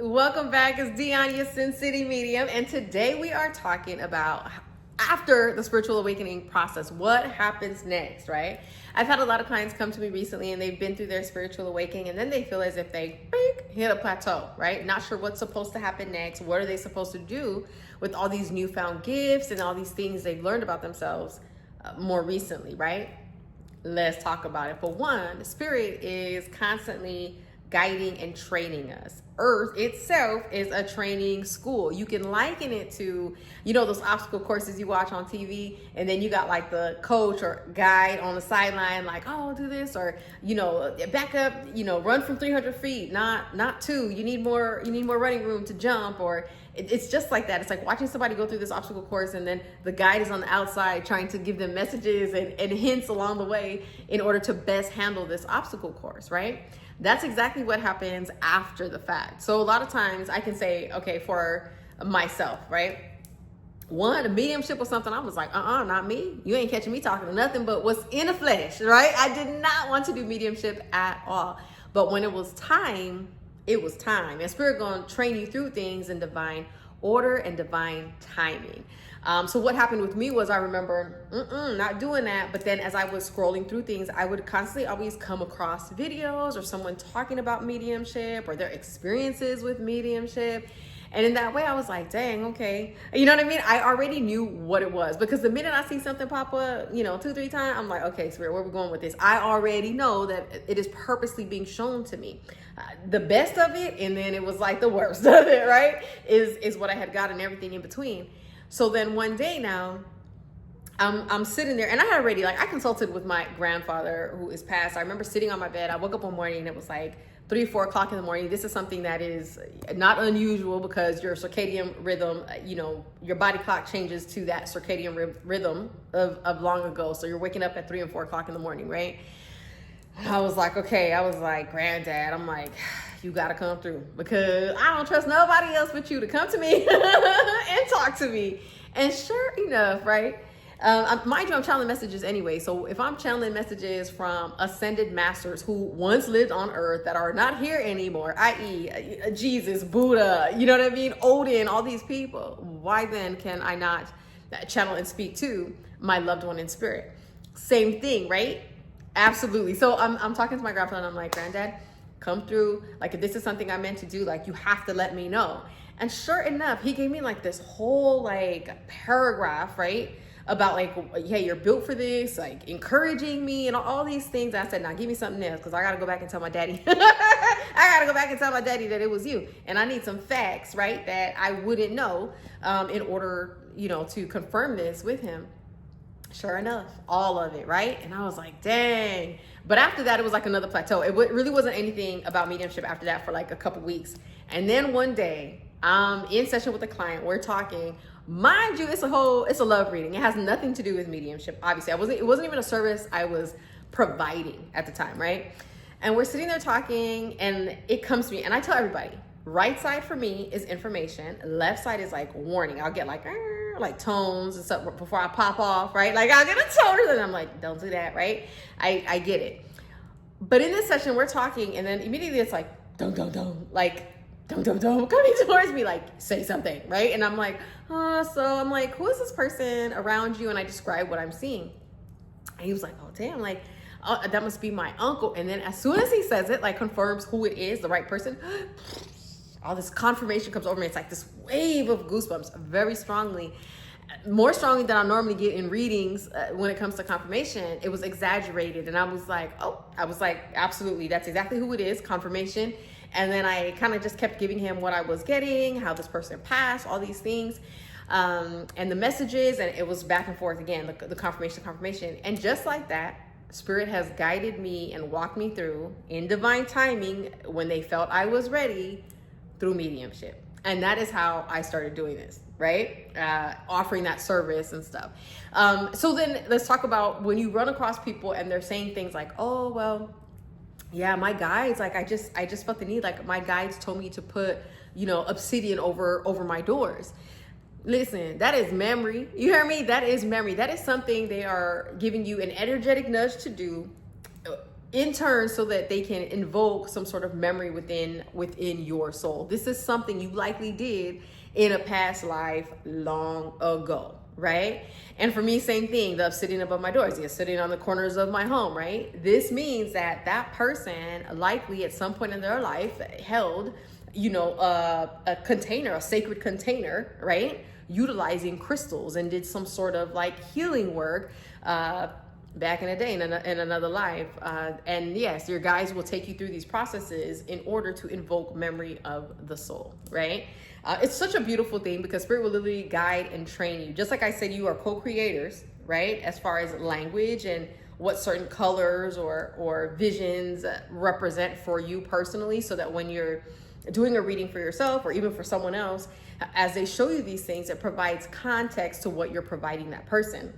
Welcome back. It's Dion, your Sin City medium, and today we are talking about after the spiritual awakening process, what happens next, right? I've had a lot of clients come to me recently and they've been through their spiritual awakening and then they feel as if they hit a plateau, right? Not sure what's supposed to happen next. What are they supposed to do with all these newfound gifts and all these things they've learned about themselves more recently, right? Let's talk about it. For one, Spirit is constantly guiding and training us. Earth itself is a training school. You can liken it to, those obstacle courses you watch on TV, and then you got like the coach or guide on the sideline, like, oh, do this, or, back up, run from 300 feet, not two. You need more running room to jump, or it's just like that. It's like watching somebody go through this obstacle course, and then the guide is on the outside trying to give them messages and hints along the way in order to best handle this obstacle course, right? That's exactly what happens after the fact. So a lot of times I can say, okay, for myself, right? One, a mediumship or something, I was like, not me. You ain't catching me talking to nothing but what's in the flesh, right? I did not want to do mediumship at all. But when it was time, it was time. And Spirit gonna train you through things in divine order and divine timing. So what happened with me was I remember not doing that. But then as I was scrolling through things, I would constantly always come across videos or someone talking about mediumship or their experiences with mediumship. And in that way, I was like, dang, okay. You know what I mean? I already knew what it was, because the minute I see something pop up, 2-3 times, I'm like, okay, Spirit, where are we going with this? I already know that it is purposely being shown to me. The best of it, and then it was like the worst of it, right? Is what I had got and everything in between. So then one day now, I'm sitting there, and I had already, I consulted with my grandfather who is passed. I remember sitting on my bed. I woke up one morning and it was like 3 or 4 o'clock in the morning. This is something that is not unusual because your circadian rhythm, your body clock changes to that circadian rhythm of long ago. So you're waking up at 3 and 4 o'clock in the morning, right? I was like, okay. I was like, Granddad, I'm like, you got to come through, because I don't trust nobody else but you to come to me and talk to me. And sure enough, right? Mind you, I'm channeling messages anyway. So if I'm channeling messages from ascended masters who once lived on earth that are not here anymore, i.e. Jesus, Buddha, you know what I mean? Odin, all these people, why then can I not channel and speak to my loved one in spirit? Same thing, right? Absolutely. So I'm talking to my grandfather and I'm like, Granddad, come through. Like, if this is something I meant to do, you have to let me know. And sure enough, he gave me this whole paragraph, right? About hey, you're built for this, encouraging me and all these things. I said, now give me something else, because I got to go back and tell my daddy. I got to go back and tell my daddy that it was you. And I need some facts, right? That I wouldn't know in order, to confirm this with him. Sure enough, all of it, right? And I was like, dang. But after that, it was another plateau. It really wasn't anything about mediumship after that for a couple weeks. And then one day, I'm in session with a client. We're talking. Mind you, it's a love reading. It has nothing to do with mediumship. Obviously, it wasn't even a service I was providing at the time, right? And we're sitting there talking, and it comes to me, and I tell everybody, right side for me is information, left side is warning. I'll get tones and stuff before I pop off, right? I'll get a tone, and I'm like, don't do that, right? I get it. But in this session, we're talking, and then immediately it's dum dum dum, coming towards me, say something, right? And I'm like, so I'm like, who is this person around you? And I describe what I'm seeing. And he was like, oh, damn, oh, that must be my uncle. And then as soon as he says it, confirms who it is, the right person, all this confirmation comes over me. It's this wave of goosebumps, very strongly, more strongly than I normally get in readings when it comes to confirmation. It was exaggerated. And I was like, absolutely, that's exactly who it is, confirmation. And then I kind of just kept giving him what I was getting, how this person passed, all these things, and the messages, and it was back and forth again, the confirmation. And just like that, Spirit has guided me and walked me through in divine timing when they felt I was ready through mediumship. And that is how I started doing this, right? Offering that service and stuff. So then let's talk about when you run across people and they're saying things like, oh, well, yeah, my guides, I just felt the need, my guides told me to put, obsidian over my doors. Listen, that is memory. You hear me? That is memory. That is something they are giving you an energetic nudge to do in turn so that they can invoke some sort of memory within your soul. This is something you likely did in a past life long ago, right? And for me, same thing, the sitting above my doors, sitting on the corners of my home, right? This means that that person likely at some point in their life held, a container, a sacred container, right? Utilizing crystals, and did some sort of like healing work back in the day in another life. And yes, your guides will take you through these processes in order to invoke memory of the soul, right? It's such a beautiful thing because Spirit will literally guide and train you. Just like I said, you are co-creators, right? As far as language and what certain colors or visions represent for you personally, so that when you're doing a reading for yourself or even for someone else, as they show you these things, it provides context to what you're providing that person,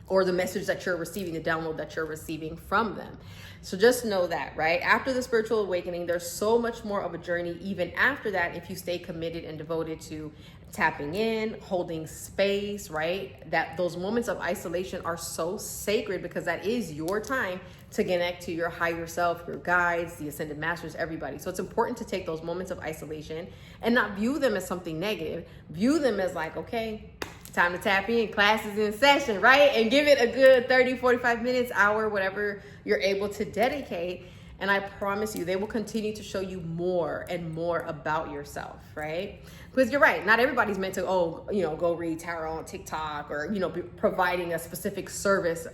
or the message that you're receiving, the download that you're receiving from them. So just know that, right? After the spiritual awakening, there's so much more of a journey even after that, if you stay committed and devoted to tapping in, holding space, right? That those moments of isolation are so sacred because that is your time to connect to your higher self, your guides, the ascended masters, everybody. So it's important to take those moments of isolation and not view them as something negative. View them as like, okay, time to tap in, classes in session, right? And give it a good 30, 45 minutes, hour, whatever you're able to dedicate. And I promise you, they will continue to show you more and more about yourself, right? Because you're right, not everybody's meant to, go read tarot on TikTok or, be providing a specific service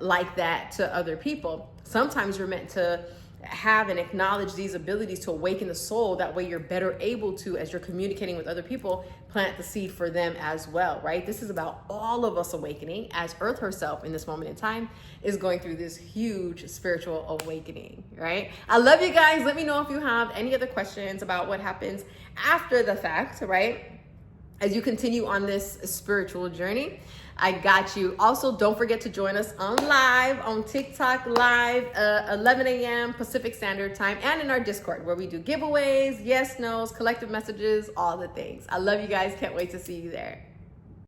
like that to other people. Sometimes you're meant to have and acknowledge these abilities to awaken the soul. That way you're better able to, as you're communicating with other people, plant the seed for them as well, right? This is about all of us awakening, as Earth herself in this moment in time is going through this huge spiritual awakening, right? I love you guys. Let me know if you have any other questions about what happens after the fact, right? As you continue on this spiritual journey. I got you. Also, don't forget to join us on TikTok live, 11 a.m. Pacific Standard Time, and in our Discord where we do giveaways, yes, nos, collective messages, all the things. I love you guys. Can't wait to see you there.